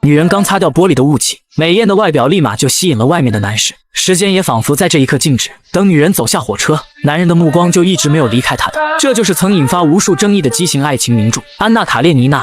女人刚擦掉玻璃的雾气，美艳的外表立马就吸引了外面的男士，时间也仿佛在这一刻静止。等女人走下火车，男人的目光就一直没有离开她的。这就是曾引发无数争议的畸形爱情名著《安娜·卡列尼娜》，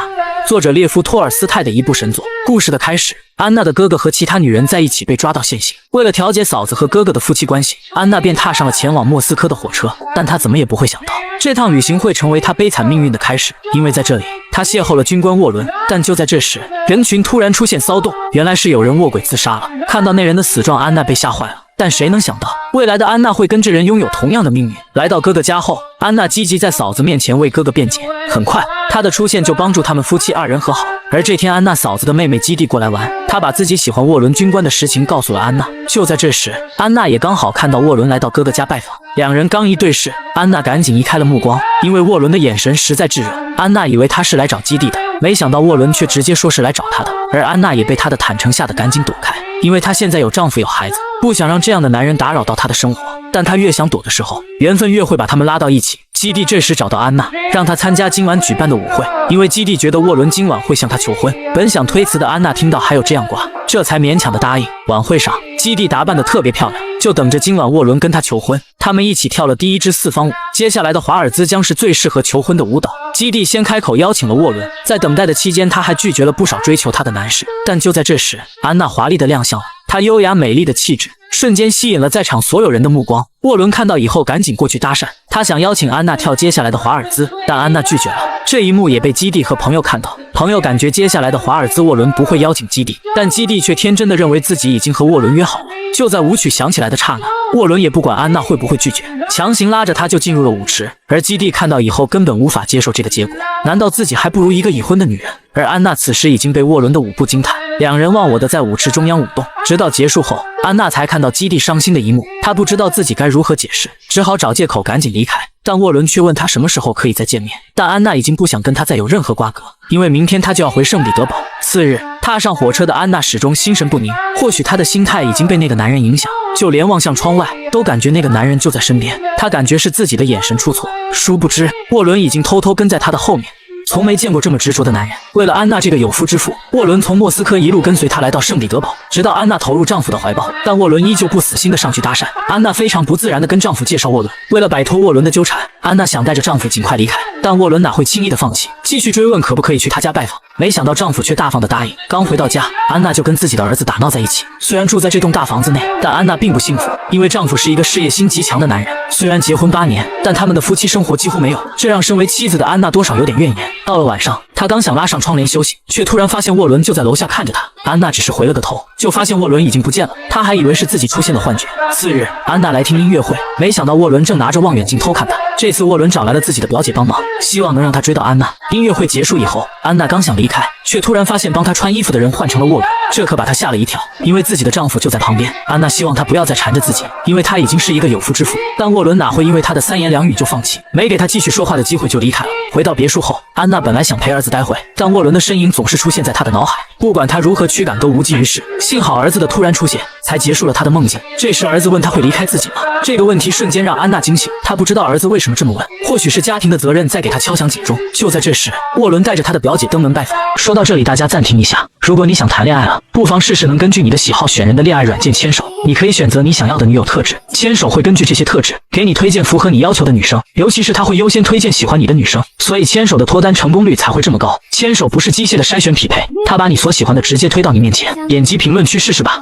作者列夫·托尔斯泰的一部神作。故事的开始，安娜的哥哥和其他女人在一起被抓到现行。为了调解嫂子和哥哥的夫妻关系，安娜便踏上了前往莫斯科的火车。但她怎么也不会想到，这趟旅行会成为她悲惨命运的开始。因为在这里，她邂逅了军官沃伦。但就在这时，人群突然出现骚动，原来是有人卧轨自杀了。看到那人的死状，安娜被吓坏了。但谁能想到，未来的安娜会跟这人拥有同样的命运。来到哥哥家后，安娜积极在嫂子面前为哥哥辩解。很快，她的出现就帮助他们夫妻二人和好。而这天，安娜嫂子的妹妹基地过来玩，她把自己喜欢沃伦军官的实情告诉了安娜。就在这时，安娜也刚好看到沃伦来到哥哥家拜访，两人刚一对视，安娜赶紧移开了目光，因为沃伦的眼神实在炙热。安娜以为他是来找基地的，没想到沃伦却直接说是来找她的，而安娜也被他的坦诚吓得赶紧躲开，因为她现在有丈夫有孩子，不想让这样的男人打扰到她的生活。但她越想躲的时候，缘分越会把他们拉到一起。基地这时找到安娜，让她参加今晚举办的舞会，因为基地觉得沃伦今晚会向她求婚。本想推辞的安娜听到还有这样话，这才勉强的答应。晚会上，基地打扮得特别漂亮，就等着今晚沃伦跟她求婚。他们一起跳了第一支四方舞，接下来的华尔兹将是最适合求婚的舞蹈。基地先开口邀请了沃伦，在等待的期间，他还拒绝了不少追求他的男士。但就在这时，安娜华丽的亮相了，她优雅美丽的气质瞬间吸引了在场所有人的目光。沃伦看到以后赶紧过去搭讪，他想邀请安娜跳接下来的华尔兹，但安娜拒绝了。这一幕也被基地和朋友看到，朋友感觉接下来的华尔兹沃伦不会邀请基地，但基地却天真的认为自己已经和沃伦约好了。就在舞曲响起来的刹那，沃伦也不管安娜会不会拒绝，强行拉着她就进入了舞池。而基地看到以后根本无法接受这个结果，难道自己还不如一个已婚的女人？而安娜此时已经被沃伦的舞步惊叹，两人忘我的在舞池中央舞动，直到结束后，安娜才看到基地伤心的一幕，她不知道自己该如何解释，只好找借口赶紧离开。但沃伦却问她什么时候可以再见面，但安娜已经不想跟他再有任何瓜葛，因为明天她就要回圣彼得堡。次日，踏上火车的安娜始终心神不宁，或许她的心态已经被那个男人影响，就连望向窗外都感觉那个男人就在身边，她感觉是自己的眼神出错，殊不知沃伦已经偷偷跟在她的后面。从没见过这么执着的男人。为了安娜这个有夫之妇，沃伦从莫斯科一路跟随她来到圣彼得堡，直到安娜投入丈夫的怀抱，但沃伦依旧不死心的上去搭讪。安娜非常不自然的跟丈夫介绍沃伦。为了摆脱沃伦的纠缠，安娜想带着丈夫尽快离开，但沃伦哪会轻易的放弃，继续追问可不可以去她家拜访。没想到丈夫却大方的答应。刚回到家，安娜就跟自己的儿子打闹在一起。虽然住在这栋大房子内，但安娜并不幸福，因为丈夫是一个事业心极强的男人。虽然结婚8年，但他们的夫妻生活几乎没有，这让身为妻子的安娜多少有点怨言。到了晚上，她刚想拉上窗帘休息，却突然发现沃伦就在楼下看着她。安娜只是回了个头，就发现沃伦已经不见了。她还以为是自己出现了幻觉。次日，安娜来听音乐会，没想到沃伦正拿着望远镜偷看她。这次沃伦找来了自己的表姐帮忙，希望能让她追到安娜。音乐会结束以后，安娜刚想离开，却突然发现帮她穿衣服的人换成了沃伦，这可把她吓了一跳，因为自己的丈夫就在旁边。安娜希望他不要再缠着自己，因为她已经是一个有夫之妇。但沃伦哪会因为她的3言2语就放弃，没给她继续说话的机会就离开了。回到别墅后，安娜本来想陪儿子待会，但沃伦的身影总是出现在她的脑海，不管她如何驱赶都无济于事。幸好儿子的突然出现，才结束了她的梦境。这时儿子问她会离开自己吗？这个问题瞬间让安娜惊醒，她不知道儿子为什么这么问，或许是家庭的责任在给她敲响警钟。就在这时，沃伦带着他的表姐登门拜访。说到这里，大家暂停一下，如果你想谈恋爱了，不妨试试能根据你的喜好选人的恋爱软件牵手。你可以选择你想要的女友特质，牵手会根据这些特质给你推荐符合你要求的女生，尤其是他会优先推荐喜欢你的女生，所以牵手的脱单成功率才会这么高。牵手不是机械的筛选匹配，他把你所喜欢的直接推到你面前。点击评论区试试吧。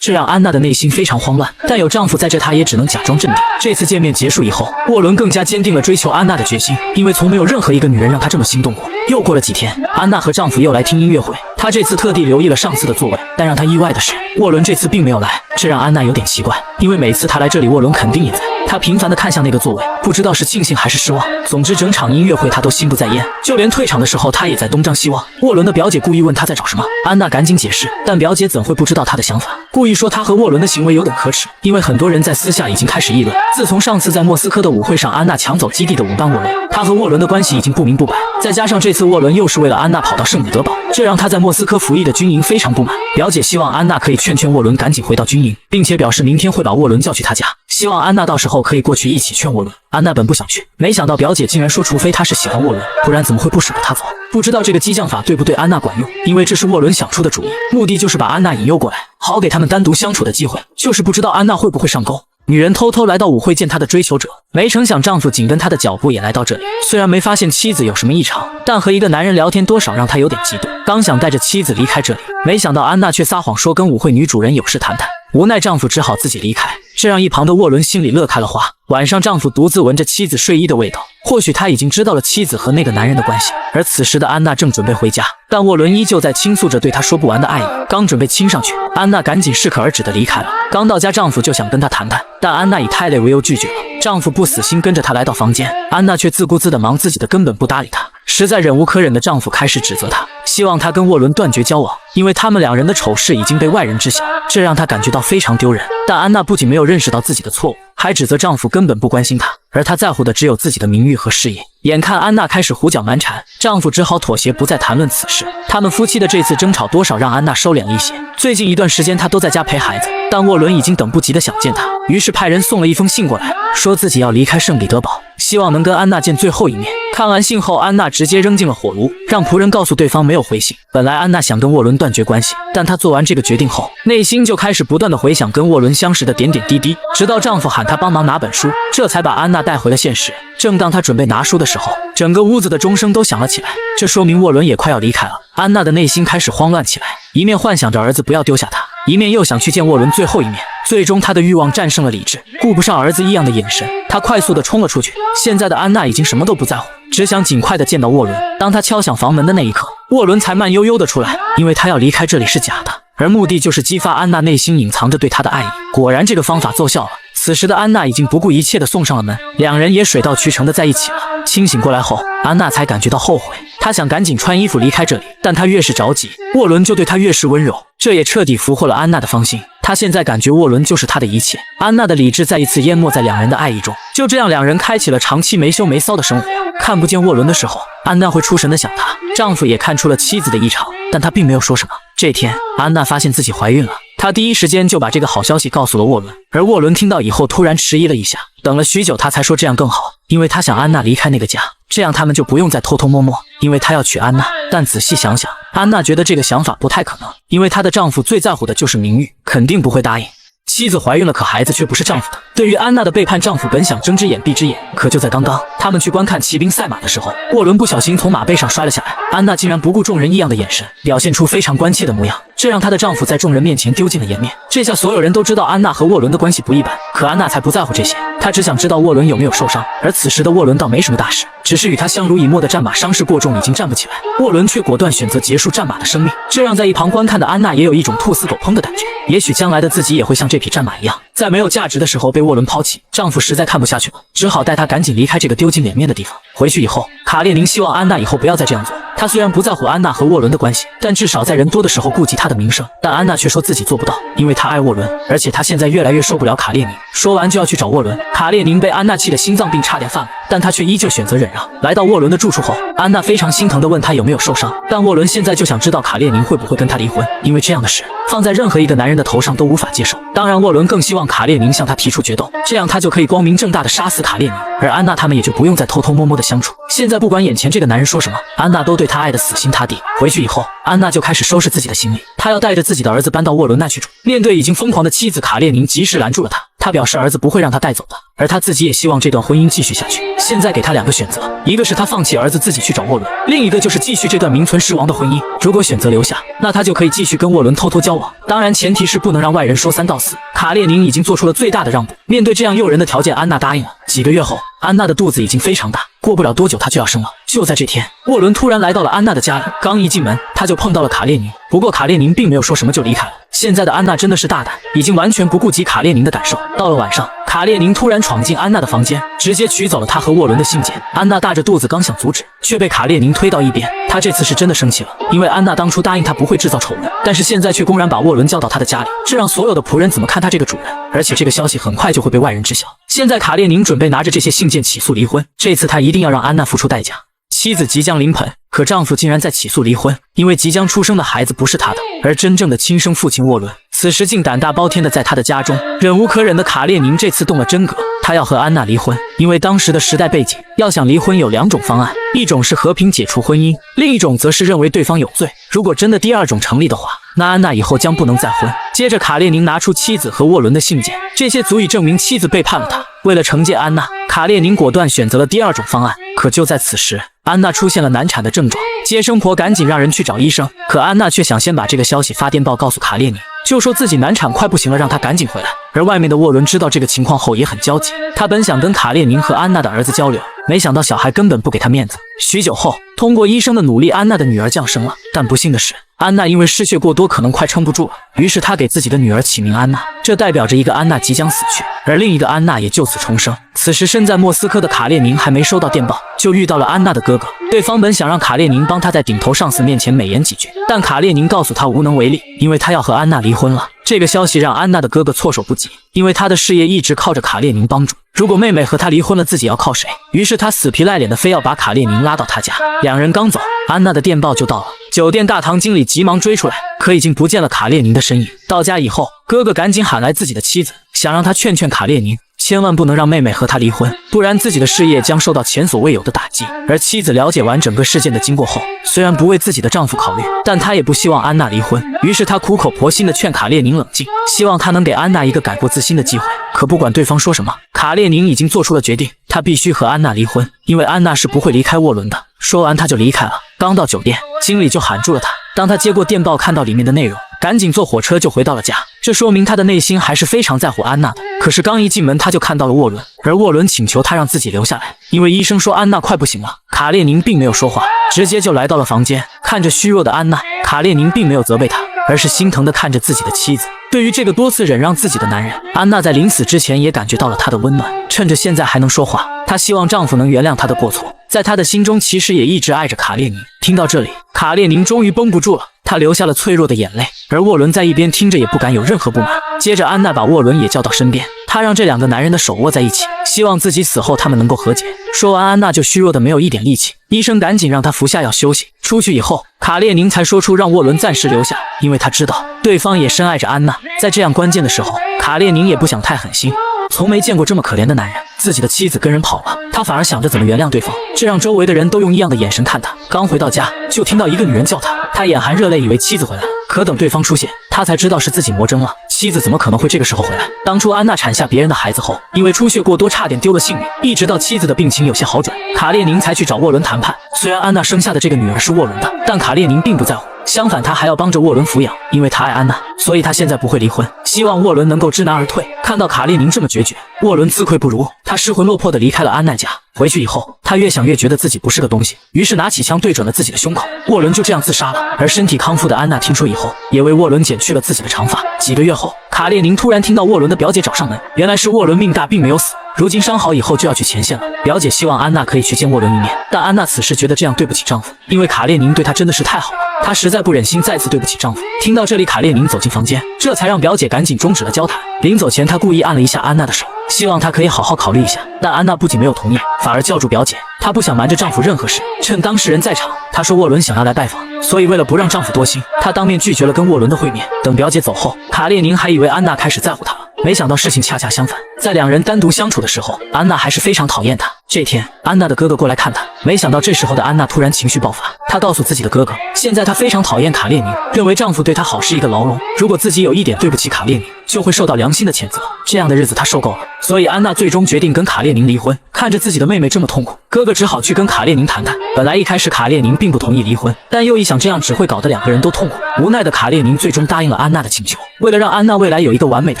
这让安娜的内心非常慌乱，但有丈夫在这，她也只能假装镇定。这次见面结束以后，沃伦更加坚定了追求安娜的决心，因为从没有任何一个女人让他这么心动过。又过了几天，安娜和丈夫又来听音乐会，她这次特地留意了上次的座位，但让她意外的是，沃伦这次并没有来，这让安娜有点奇怪，因为每次她来这里，沃伦肯定也在。她频繁地看向那个座位，不知道是庆幸还是失望。总之，整场音乐会她都心不在焉，就连退场的时候，她也在东张西望。沃伦的表姐故意问她在找什么，安娜赶紧解释，但表姐怎会不知道她的想法，故意说她和沃伦的行为有点可耻，因为很多人在私下已经开始议论，自从上次在莫斯科的舞会上，安娜抢走基地的舞伴沃伦，她和沃伦的关系已经不明不白。再加上这次沃伦又是为了安娜跑到圣彼得堡，这让她在莫斯科服役的军营非常不满。表姐希望安娜可以劝劝沃伦赶紧回到军营，并且表示明天会把沃伦叫去她家。希望安娜到时候可以过去一起劝沃伦。安娜本不想去，没想到表姐竟然说除非她是喜欢沃伦，不然怎么会不舍得他走。不知道这个激将法对不对安娜管用，因为这是沃伦想出的主意，目的就是把安娜引诱过来，好给他们单独相处的机会，就是不知道安娜会不会上钩。女人偷偷来到舞会见她的追求者，没成想丈夫紧跟她的脚步也来到这里。虽然没发现妻子有什么异常，但和一个男人聊天多少让他有点嫉妒。刚想带着妻子离开这里，没想到安娜却撒谎说跟舞会女主人有事谈谈。无奈丈夫只好自己离开，这让一旁的沃伦心里乐开了花。晚上丈夫独自闻着妻子睡衣的味道，或许他已经知道了妻子和那个男人的关系。而此时的安娜正准备回家，但沃伦依旧在倾诉着对她说不完的爱意。刚准备亲上去，安娜赶紧适可而止地离开了。刚到家，丈夫就想跟她谈谈，但安娜以太累为由拒绝了。丈夫不死心跟着她来到房间，安娜却自顾自地忙自己的，根本不搭理他。实在忍无可忍的丈夫开始指责她，希望她跟沃伦断绝交往，因为他们两人的丑事已经被外人知晓，这让她感觉到非常丢人。但安娜不仅没有认识到自己的错误，还指责丈夫根本不关心她，而她在乎的只有自己的名誉和事业。眼看安娜开始胡搅蛮缠，丈夫只好妥协，不再谈论此事。他们夫妻的这次争吵多少让安娜收敛了一些。最近一段时间她都在家陪孩子，但沃伦已经等不及的想见她，于是派人送了一封信过来，说自己要离开圣彼得堡，希望能跟安娜见最后一面。看完信后，安娜直接扔进了火炉，让仆人告诉对方没有回信。本来安娜想跟沃伦断绝关系，但她做完这个决定后，内心就开始不断的回想跟沃伦相识的点点滴滴，直到丈夫喊她帮忙拿本书，这才把安娜带回了现实。正当她准备拿书的时候，整个屋子的钟声都响了起来，这说明沃伦也快要离开了。安娜的内心开始慌乱起来，一面幻想着儿子不要丢下她，一面又想去见沃伦最后一面。最终她的欲望战胜了理智，顾不上儿子异样的眼神，她快速地冲了出去。现在的安娜已经什么都不在乎，只想尽快地见到沃伦。当她敲响房门的那一刻，沃伦才慢悠悠地出来，因为他要离开这里是假的，而目的就是激发安娜内心隐藏着对他的爱意。果然这个方法奏效了，此时的安娜已经不顾一切地送上了门，两人也水到渠成地在一起了。清醒过来后，安娜才感觉到后悔，她想赶紧穿衣服离开这里，但她越是着急，沃伦就对她越是温柔，这也彻底俘获了安娜的芳心。她现在感觉沃伦就是她的一切，安娜的理智再一次淹没在两人的爱意中。就这样，两人开启了长期没羞没臊的生活。看不见沃伦的时候，安娜会出神地想他，丈夫也看出了妻子的异常，但他并没有说什么。这天，安娜发现自己怀孕了，她第一时间就把这个好消息告诉了沃伦，而沃伦听到以后突然迟疑了一下，等了许久他才说这样更好，因为他想安娜离开那个家，这样他们就不用再偷偷摸摸，因为他要娶安娜。但仔细想想，安娜觉得这个想法不太可能，因为她的丈夫最在乎的就是名誉，肯定不会答应。妻子怀孕了，可孩子却不是丈夫的。对于安娜的背叛，丈夫本想睁只眼闭只眼，可就在刚刚，他们去观看骑兵赛马的时候，沃伦不小心从马背上摔了下来，安娜竟然不顾众人异样的眼神，表现出非常关切的模样，这让她的丈夫在众人面前丢尽了颜面。这下所有人都知道安娜和沃伦的关系不一般，可安娜才不在乎这些，她只想知道沃伦有没有受伤。而此时的沃伦倒没什么大事，只是与他相濡以沫的战马伤势过重，已经站不起来。沃伦却果断选择结束战马的生命，这让在一旁观看的安娜也有一种兔死狗烹的感觉。也许将来的自己也会像这匹战马一样，在没有价值的时候被沃伦抛弃。丈夫实在看不下去了，只好带她赶紧离开这个丢尽脸面的地方。回去以后，卡列宁希望安娜以后不要再这样做。他虽然不在乎安娜和沃伦的关系，但至少在人多的时候顾及她的名声。但安娜却说自己做不到，因为她爱沃伦，而且她现在越来越受不了卡列宁。说完就要去找沃伦。卡列宁被安娜气得心脏病差点犯了，但他却依旧选择忍让。来到沃伦的住处后，安娜非常心疼地问他有没有受伤，但沃伦现在就想知道卡列宁会不会跟他离婚，因为这样的事放在任何一个男人的头上都无法接受。当然，沃伦更希望卡列宁向他提出决斗，这样他就可以光明正大地杀死卡列宁，而安娜他们也就不用再偷偷摸摸地相处。现在不管眼前这个男人说什么，安娜都对他爱得死心塌地。回去以后，安娜就开始收拾自己的行李，她要带着自己的儿子搬到沃伦那去住。面对已经疯狂的妻子，卡列宁及时拦住了他。他表示儿子不会让他带走的，而他自己也希望这段婚姻继续下去。现在给他两个选择，一个是他放弃儿子自己去找沃伦，另一个就是继续这段名存实亡的婚姻。如果选择留下，那他就可以继续跟沃伦偷偷交往，当然前提是不能让外人说三道四。卡列宁已经做出了最大的让步，面对这样诱人的条件，安娜答应了。几个月后，安娜的肚子已经非常大，过不了多久她就要生了。就在这天，沃伦突然来到了安娜的家里，刚一进门，他就碰到了卡列宁。不过卡列宁并没有说什么就离开了。现在的安娜真的是大胆，已经完全不顾及卡列宁的感受。到了晚上，卡列宁突然闯进安娜的房间，直接取走了她和沃伦的信件。安娜大着肚子刚想阻止，却被卡列宁推到一边。他这次是真的生气了，因为安娜当初答应他不会制造丑闻，但是现在却公然把沃伦叫到他的家里，这让所有的仆人怎么看他这个主人？而且这个消息很快就会被外人知晓。现在卡列宁准备拿着这些信件起诉离婚，这次他一定要让安娜付出代价。妻子即将临盆，可丈夫竟然在起诉离婚，因为即将出生的孩子不是他的，而真正的亲生父亲沃伦此时竟胆大包天的在他的家中。忍无可忍的卡列宁这次动了真格，他要和安娜离婚。因为当时的时代背景，要想离婚有2种方案，一种是和平解除婚姻，另一种则是认为对方有罪。如果真的第2种成立的话，那安娜以后将不能再婚。接着卡列宁拿出妻子和沃伦的信件，这些足以证明妻子背叛了他。为了惩戒安娜，卡列宁果断选择了第2种方案。可就在此时，安娜出现了难产的症状，接生婆赶紧让人去找医生。可安娜却想先把这个消息发电报告诉卡列宁，就说自己难产快不行了，让他赶紧回来。而外面的沃伦知道这个情况后也很焦急，他本想跟卡列宁和安娜的儿子交流，没想到小孩根本不给他面子。许久后，通过医生的努力，安娜的女儿降生了。但不幸的是，安娜因为失血过多，可能快撑不住了，于是她给自己的女儿起名安娜，这代表着一个安娜即将死去，而另一个安娜也就此重生。此时身在莫斯科的卡列宁还没收到电报，就遇到了安娜的哥哥。对方本想让卡列宁帮他在顶头上司面前美言几句，但卡列宁告诉他无能为力，因为他要和安娜离婚了。这个消息让安娜的哥哥措手不及，因为他的事业一直靠着卡列宁帮助，如果妹妹和他离婚了，自己要靠谁？于是他死皮赖脸的非要把卡列宁拉到他家。两人刚走，安娜的电报就到了。酒店大堂经理急忙追出来，可已经不见了卡列宁的身影。到家以后，哥哥赶紧喊来自己的妻子，想让他劝劝卡列宁，千万不能让妹妹和他离婚，不然自己的事业将受到前所未有的打击。而妻子了解完整个事件的经过后，虽然不为自己的丈夫考虑，但她也不希望安娜离婚，于是她苦口婆心地劝卡列宁冷静，希望他能给安娜一个改过自新的机会。可不管对方说什么，卡列宁已经做出了决定，他必须和安娜离婚，因为安娜是不会离开沃伦的。说完他就离开了。刚到酒店，经理就喊住了他。当他接过电报，看到里面的内容，赶紧坐火车就回到了家。这说明他的内心还是非常在乎安娜的。可是刚一进门，他就看到了沃伦，而沃伦请求他让自己留下来，因为医生说安娜快不行了。卡列宁并没有说话，直接就来到了房间，看着虚弱的安娜，卡列宁并没有责备他，而是心疼地看着自己的妻子。对于这个多次忍让自己的男人，安娜在临死之前也感觉到了他的温暖。趁着现在还能说话，她希望丈夫能原谅她的过错。在她的心中，其实也一直爱着卡列宁。听到这里，卡列宁终于绷不住了，他流下了脆弱的眼泪。而沃伦在一边听着也不敢有任何不满。接着安娜把沃伦也叫到身边，她让这2个男人的手握在一起，希望自己死后他们能够和解。说完，安娜就虚弱的没有一点力气，医生赶紧让她服下药休息。出去以后，卡列宁才说出让沃伦暂时留下，因为他知道对方也深爱着安娜。在这样关键的时候，卡列宁也不想太狠心，从没见过这么可怜的男人，自己的妻子跟人跑了，他反而想着怎么原谅对方，这让周围的人都用异样的眼神看他。刚回到家，就听到一个女人叫他，他眼含热泪，以为妻子回来了，可等对方出现，他才知道是自己魔怔了。妻子怎么可能会这个时候回来？当初安娜产下别人的孩子后，因为出血过多差点丢了性命，一直到妻子的病情有些好转，卡列宁才去找沃伦谈判。虽然安娜生下的这个女儿是沃伦的，但卡列宁并不在乎，相反他还要帮着沃伦抚养，因为他爱安娜，所以他现在不会离婚，希望沃伦能够知难而退。看到卡列宁这么决绝，沃伦自愧不如，他失魂落魄地离开了安娜家。回去以后，他越想越觉得自己不是个东西，于是拿起枪对准了自己的胸口。沃伦就这样自杀了。而身体康复的安娜听说以后，也为沃伦剪去了自己的长发。几个月后，卡列宁突然听到沃伦的表姐找上门，原来是沃伦命大并没有死，如今伤好以后就要去前线了。表姐希望安娜可以去见沃伦一面，但安娜此时觉得这样对不起丈夫，因为卡列宁对她真的是太好了，她实在不忍心再次对不起丈夫。听到这里，卡列宁走进房间，这才让表姐赶紧终止了交谈。临走前，她故意按了一下安娜的手，希望她可以好好考虑一下，但安娜不仅没有同意，反而叫住表姐。她不想瞒着丈夫任何事，趁当事人在场，她说沃伦想要来拜访，所以为了不让丈夫多心，她当面拒绝了跟沃伦的会面。等表姐走后，卡列宁还以为安娜开始在乎他了，没想到事情恰恰相反。在2人单独相处的时候，安娜还是非常讨厌他。这天，安娜的哥哥过来看她，没想到这时候的安娜突然情绪爆发，她告诉自己的哥哥，现在她非常讨厌卡列宁，认为丈夫对她好是一个牢笼，如果自己有一点对不起卡列宁，就会受到良心的谴责，这样的日子她受够了。所以安娜最终决定跟卡列宁离婚。看着自己的妹妹这么痛苦，哥哥只好去跟卡列宁谈谈。本来一开始卡列宁并不同意离婚，但又一想这样只会搞得2个人都痛苦，无奈的卡列宁最终答应了安娜的请求。为了让安娜未来有一个完美的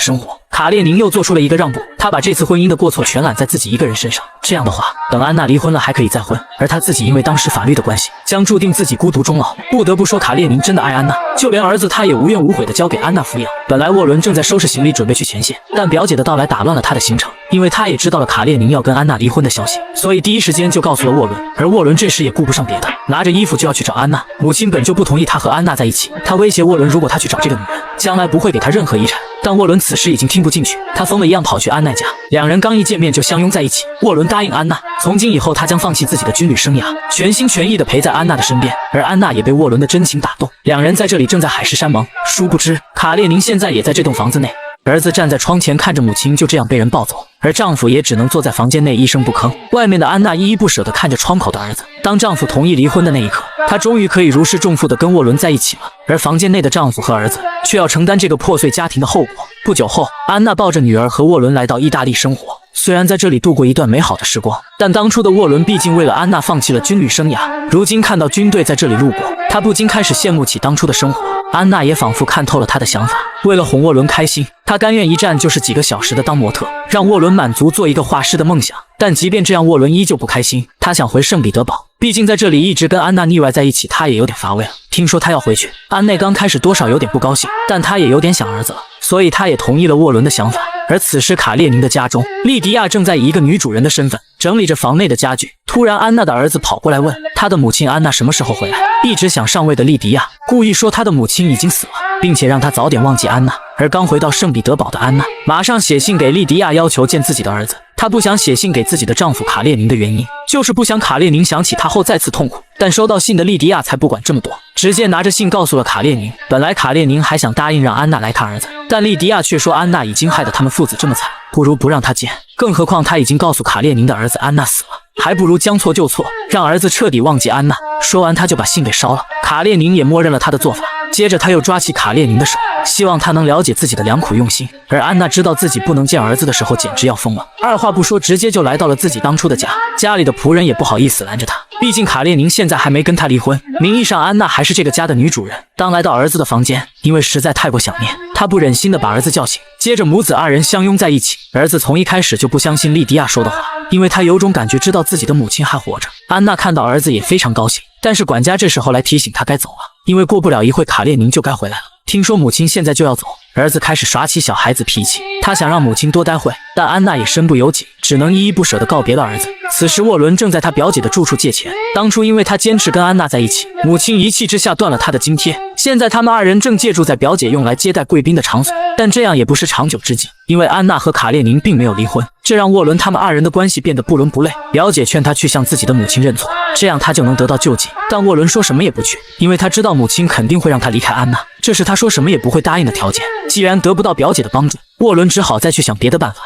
生活，卡列宁又做出了一个让步，他把这次婚姻的过错全揽在自己一个人身上。这样的话，等安娜离婚了还可以再婚，而他自己因为当时法律的关系，将注定自己孤独终老。不得不说，卡列宁真的爱安娜，就连儿子他也无怨无悔地交给安娜抚养。本来沃伦正在收拾行李准备去前线，但表姐的到来打乱了他的行程，因为他也知道了卡列宁要跟安娜离婚的消息，所以第一时间就告诉了沃伦。而沃伦这时也顾不上别的，拿着衣服就要去找安娜。母亲本就不同意他和安娜在一起，他威胁沃伦，如果他去找这个女人，将来不会给他任何遗产。但沃伦此时已经听不进去，他疯了一样跑去安奈家，两人刚一见面就相拥在一起。沃伦答应安娜，从今以后他将放弃自己的军旅生涯，全心全意地陪在安娜的身边，而安娜也被沃伦的真情打动，两人在这里正在海誓山盟。殊不知，卡列宁现在也在这栋房子内。儿子站在窗前看着母亲就这样被人抱走，而丈夫也只能坐在房间内一声不吭。外面的安娜依依不舍地看着窗口的儿子。当丈夫同意离婚的那一刻，她终于可以如释重负地跟沃伦在一起了。而房间内的丈夫和儿子却要承担这个破碎家庭的后果。不久后，安娜抱着女儿和沃伦来到意大利生活。虽然在这里度过一段美好的时光，但当初的沃伦毕竟为了安娜放弃了军旅生涯。如今看到军队在这里路过，他不禁开始羡慕起当初的生活。安娜也仿佛看透了他的想法，为了哄沃伦开心，她甘愿一站就是几个小时的当模特，让沃伦满足做一个画师的梦想。但即便这样，沃伦依旧不开心，他想回圣彼得堡，毕竟在这里一直跟安娜腻歪在一起，他也有点乏味了。听说他要回去，安内刚开始多少有点不高兴，但他也有点想儿子了，所以他也同意了沃伦的想法。而此时卡列宁的家中，莉迪亚正在以一个女主人的身份整理着房内的家具。突然安娜的儿子跑过来问他的母亲安娜什么时候回来。一直想上位的莉迪亚故意说他的母亲已经死了，并且让他早点忘记安娜。而刚回到圣彼得堡的安娜马上写信给莉迪亚，要求见自己的儿子。她不想写信给自己的丈夫卡列宁的原因，就是不想卡列宁想起她后再次痛苦。但收到信的莉迪亚才不管这么多，直接拿着信告诉了卡列宁。本来卡列宁还想答应让安娜来看儿子，但莉迪亚却说安娜已经害得他们父子这么惨，不如不让他见。更何况他已经告诉卡列宁的儿子安娜死了，还不如将错就错，让儿子彻底忘记安娜。说完他就把信给烧了。卡列宁也默认了他的做法，接着他又抓起卡列宁的手，希望他能了解自己的良苦用心。而安娜知道自己不能见儿子的时候，简直要疯了，二话不说直接就来到了自己当初的家。家里的仆人也不好意思拦着他，毕竟卡列宁现在还没跟他离婚，名义上安娜还是这个家的女主人。当来到儿子的房间，因为实在太过想念，他不忍心的把儿子叫醒，接着母子二人相拥在一起。儿子从一开始就不相信莉迪亚说的话，因为他有种感觉知道自己的母亲还活着。安娜看到儿子也非常高兴，但是管家这时候来提醒他该走了，因为过不了一会卡列宁就该回来了。听说母亲现在就要走，儿子开始耍起小孩子脾气，他想让母亲多待会，但安娜也身不由己，只能依依不舍地告别了儿子。此时沃伦正在他表姐的住处借钱，当初因为他坚持跟安娜在一起，母亲一气之下断了他的津贴，现在他们二人正借住在表姐用来接待贵宾的场所，但这样也不是长久之计，因为安娜和卡列宁并没有离婚，这让沃伦他们二人的关系变得不伦不类。表姐劝他去向自己的母亲认错，这样他就能得到救济，但沃伦说什么也不去，因为他知道母亲肯定会让他离开安娜，这是他说什么也不会答应的条件。既然得不到表姐的帮助，沃伦只好再去想别的办法。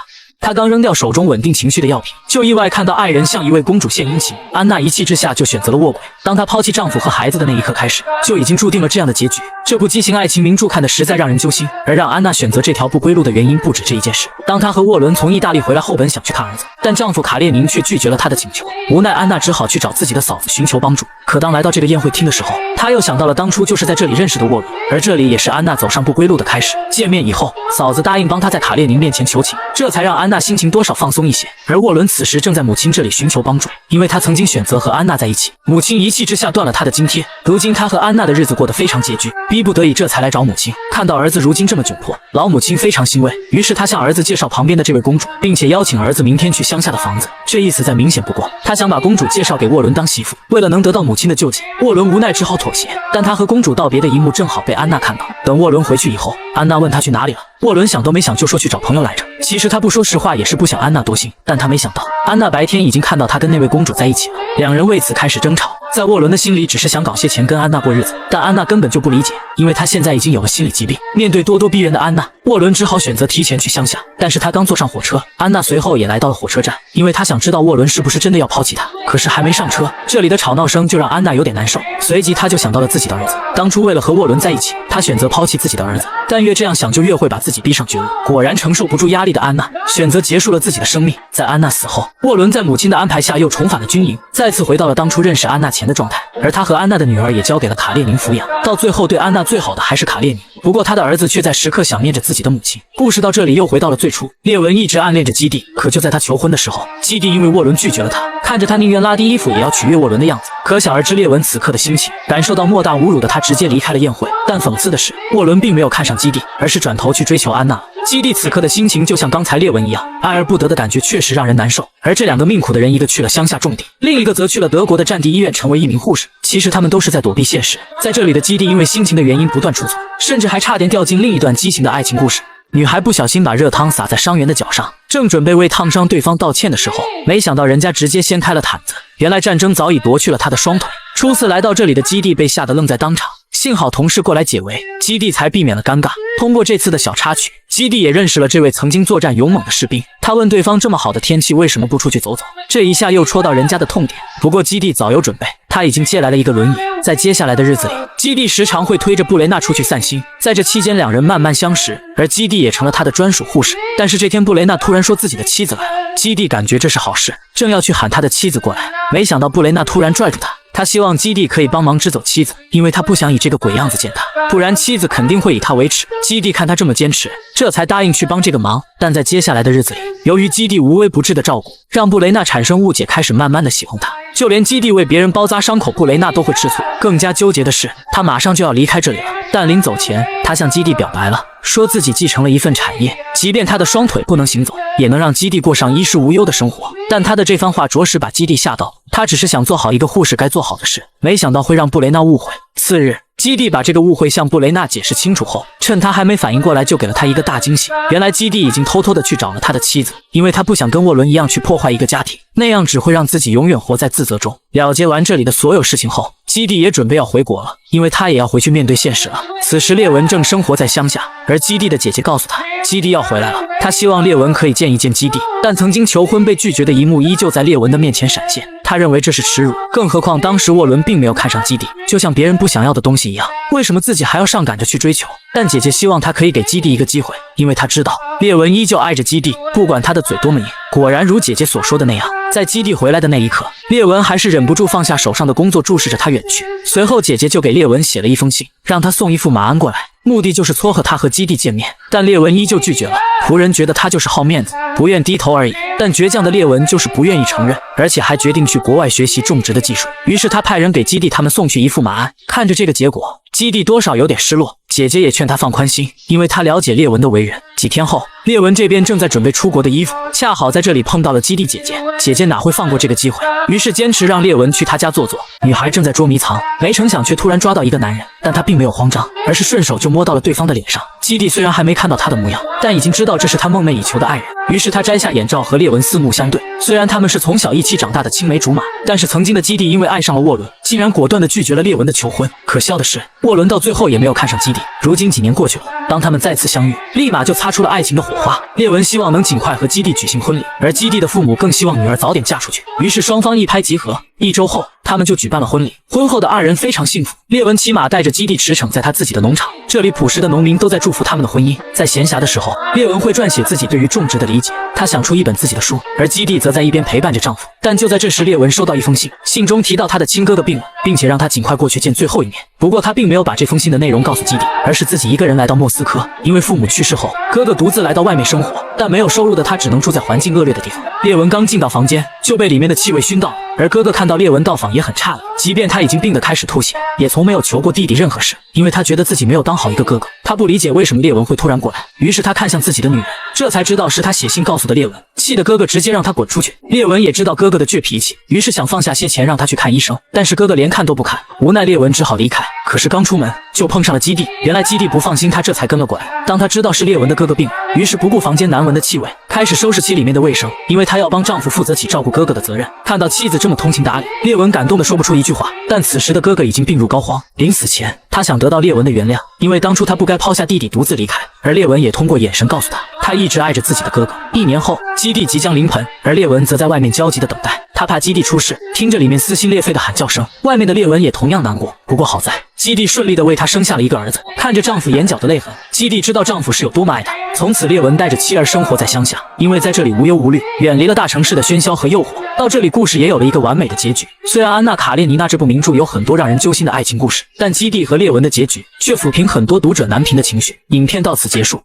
他刚扔掉手中稳定情绪的药品，就意外看到爱人向一位公主献殷勤。安娜一气之下就选择了卧轨。当她抛弃丈夫和孩子的那一刻开始，就已经注定了这样的结局。这部畸形爱情名著看得实在让人揪心，而让安娜选择这条不归路的原因不止这一件事。当她和沃伦从意大利回来后，本想去看儿子，但丈夫卡列宁却拒绝了她的请求。无奈安娜只好去找自己的嫂子寻求帮助。可当来到这个宴会厅的时候，她又想到了当初就是在这里认识的沃伦，而这里也是安娜走上不归路的开始。见面以后，嫂子答应帮她在卡列宁面前求情，这才让安娜心情多少放松一些。而沃伦此时正在母亲这里寻求帮助，因为他曾经选择和安娜在一起，母亲一气之下断了他的津贴。如今他和安娜的日子过得非常拮据，逼不得已这才来找母亲。看到儿子如今这么窘迫，老母亲非常欣慰，于是他向儿子介绍旁边的这位公主，并且邀请儿子明天去乡下的房子，这意思再明显不过，他想把公主介绍给沃伦当媳妇。为了能得到母亲的救济，沃伦无奈只好妥协，但他和公主道别的一幕正好被安娜看到。等沃伦回去以后，安娜问他去哪里了，沃伦想都没想就说去找朋友来着。其实他不说实话也是不想安娜多心，但他没想到安娜白天已经看到他跟那位公主在一起了，两人为此开始争吵。在沃伦的心里只是想搞些钱跟安娜过日子，但安娜根本就不理解，因为她现在已经有了心理疾病。面对咄咄逼人的安娜，沃伦只好选择提前去乡下。但是他刚坐上火车，安娜随后也来到了火车站，因为她想知道沃伦是不是真的要抛弃她。可是还没上车，这里的吵闹声就让安娜有点难受，随即她就想到了自己的儿子。当初为了和沃伦在一起，她选择抛弃自己的儿子，但越这样想就越会把自己逼上绝路。果然承受不住压力的安娜选择结束了自己的生命。在安娜死后，沃伦在母亲的安排下又重返了军营，再次回到了当初认识安娜前的状态。而他和安娜的女儿也交给了卡列宁抚养，到最后对安娜最好的还是卡列宁。不过他的儿子却在时刻想念着自己的母亲。故事到这里又回到了最初，列文一直暗恋着基地，可就在他求婚的时候，基地因为沃伦拒绝了他，看着他宁愿拉低衣服也要取悦沃伦的样子，可想而知列文此刻的心情。感受到莫大侮辱的他直接离开了宴会。但讽刺的是，沃伦并没有看上基地，而是转头去追求安娜。基地此刻的心情就像刚才列文一样，爱而不得的感觉确实让人难受。而这两个命苦的人，一个去了乡下种地，另一个则去了德国的战地医院成为一名护士。其实他们都是在躲避现实。在这里的基地因为心情的原因不断出错，甚至还差点掉进另一段畸形的爱情故事。女孩不小心把热汤洒在伤员的脚上，正准备为烫伤对方道歉的时候，没想到人家直接掀开了毯子，原来战争早已夺去了她的双腿。初次来到这里的基地被吓得愣在当场，幸好同事过来解围，基地才避免了尴尬。通过这次的小插曲，基地也认识了这位曾经作战勇猛的士兵。他问对方这么好的天气为什么不出去走走，这一下又戳到人家的痛点。不过基地早有准备，他已经借来了一个轮椅。在接下来的日子里，基地时常会推着布雷纳出去散心，在这期间两人慢慢相识，而基地也成了他的专属护士。但是这天布雷纳突然说自己的妻子来了，基地感觉这是好事，正要去喊他的妻子过来，没想到布雷纳突然拽住他。他希望基地可以帮忙支走妻子，因为他不想以这个鬼样子见他，不然妻子肯定会以他为耻。基地看他这么坚持，这才答应去帮这个忙。但在接下来的日子里，由于基地无微不至的照顾，让布雷纳产生误解，开始慢慢的喜欢他。就连基地为别人包扎伤口，布雷纳都会吃醋。更加纠结的是，他马上就要离开这里了，但临走前，他向基地表白了，说自己继承了一份产业，即便他的双腿不能行走，也能让基地过上衣食无忧的生活。但他的这番话着实把基地吓到，他只是想做好一个护士该做好的事，没想到会让布雷纳误会。次日，基地把这个误会向布雷纳解释清楚后，趁他还没反应过来，就给了他一个大惊喜。原来基地已经偷偷的去找了他的妻子，因为他不想跟沃伦一样去破坏一个家庭，那样只会让自己永远活在自责中。了结完这里的所有事情后，基地也准备要回国了，因为他也要回去面对现实了。此时列文正生活在乡下，而基地的姐姐告诉他，基地要回来了。他希望列文可以见一见基地，但曾经求婚被拒绝的一幕依旧在列文的面前闪现。他认为这是耻辱，更何况当时沃伦并没有看上基地，就像别人不想要的东西一样，为什么自己还要上赶着去追求？但姐姐希望他可以给基地一个机会，因为他知道列文依旧爱着基地，不管他的嘴多么硬。果然如姐姐所说的那样，在基地回来的那一刻，列文还是忍不住放下手上的工作，注视着他远去。随后姐姐就给列文写了一封信，让他送一副马鞍过来，目的就是撮合他和基地见面。但列文依旧拒绝了，仆人觉得他就是好面子，不愿低头而已。但倔强的列文就是不愿意承认，而且还决定去国外学习种植的技术。于是他派人给基地他们送去一副马鞍。看着这个结果，基地多少有点失落，姐姐也劝他放宽心，因为他了解列文的为人。几天后，列文这边正在准备出国的衣服，恰好在这里碰到了基地姐姐。姐姐哪会放过这个机会，于是坚持让列文去她家坐坐。女孩正在捉迷藏，没成想却突然抓到一个男人，但她并没有慌张，而是顺手就摸到了对方的脸上。基地虽然还没看到他的模样，但已经知道这是他梦寐以求的爱人，于是他摘下眼罩和列文四目相对。虽然他们是从小一起长大的青梅竹马，但是曾经的基地因为爱上了沃伦，竟然果断地拒绝了列文的求婚。可笑的是，沃伦到最后也没有看上基地。如今几年过去了，当他们再次相遇，立马就擦出了爱情的火花。列文希望能尽快和基地举行婚礼，而基地的父母更希望女儿早点嫁出去，于是双方一拍即合。1周后，他们就举办了婚礼。婚后的二人非常幸福，列文骑马带着基地驰骋在他自己的农场，这里朴实的农民都在祝福他们的婚姻。在闲暇的时候，列文会撰写自己对于种植的理解，他想出一本自己的书，而基地则在一边陪伴着丈夫。但就在这时，列文收到一封信，信中提到他的亲哥哥病了，并且让他尽快过去见最后一面。不过他并没有把这封信的内容告诉基地，而是自己一个人来到莫斯科。因为父母去世后，哥哥独自来到外面生活，但没有收入的他只能住在环境恶劣的地方。列文刚进到房间，就被里面的气味熏到了，而哥哥看到列文到访也很诧异，即便他已经病得开始吐血，也从没有求过弟弟任何事，因为他觉得自己没有当好一个哥哥。他不理解为什么列文会突然过来，于是他看向自己的女人，这才知道是他写信告诉的列文，气得哥哥直接让他滚出去。列文也知道哥哥的倔脾气，于是想放下些钱让他去看医生，但是哥哥连看都不看，无奈列文只好离开。可是刚出门就碰上了基地，原来基地不放心他，这才跟了过来。当他知道是列文的哥哥病了，于是不顾房间难闻的气味，开始收拾起里面的卫生，因为她要帮丈夫负责起照顾哥哥的责任。看到妻子这么通情达理，列文感动的说不出一句话。但此时的哥哥已经病入膏肓，临死前他想得到列文的原谅，因为当初他不该抛下弟弟独自离开，而列文也通过眼神告诉他，他一直爱着自己的哥哥。1年后，基地即将临盆，而列文则在外面焦急的等待，他怕基地出事。听着里面撕心裂肺的喊叫声，外面的列文也同样难过。不过好在基地顺利的为她生下了一个儿子。看着丈夫眼角的泪痕，基地知道丈夫是有多么爱她。从此列文带着妻儿生活在乡下，因为在这里无忧无虑，远离了大城市的喧嚣和诱惑。到这里故事也有了一个完美的结局。虽然安娜·卡列尼娜这部名著有很多让人揪心的爱情故事，但基地和列文的结局却抚平很多读者难平的情绪。影片到此结束。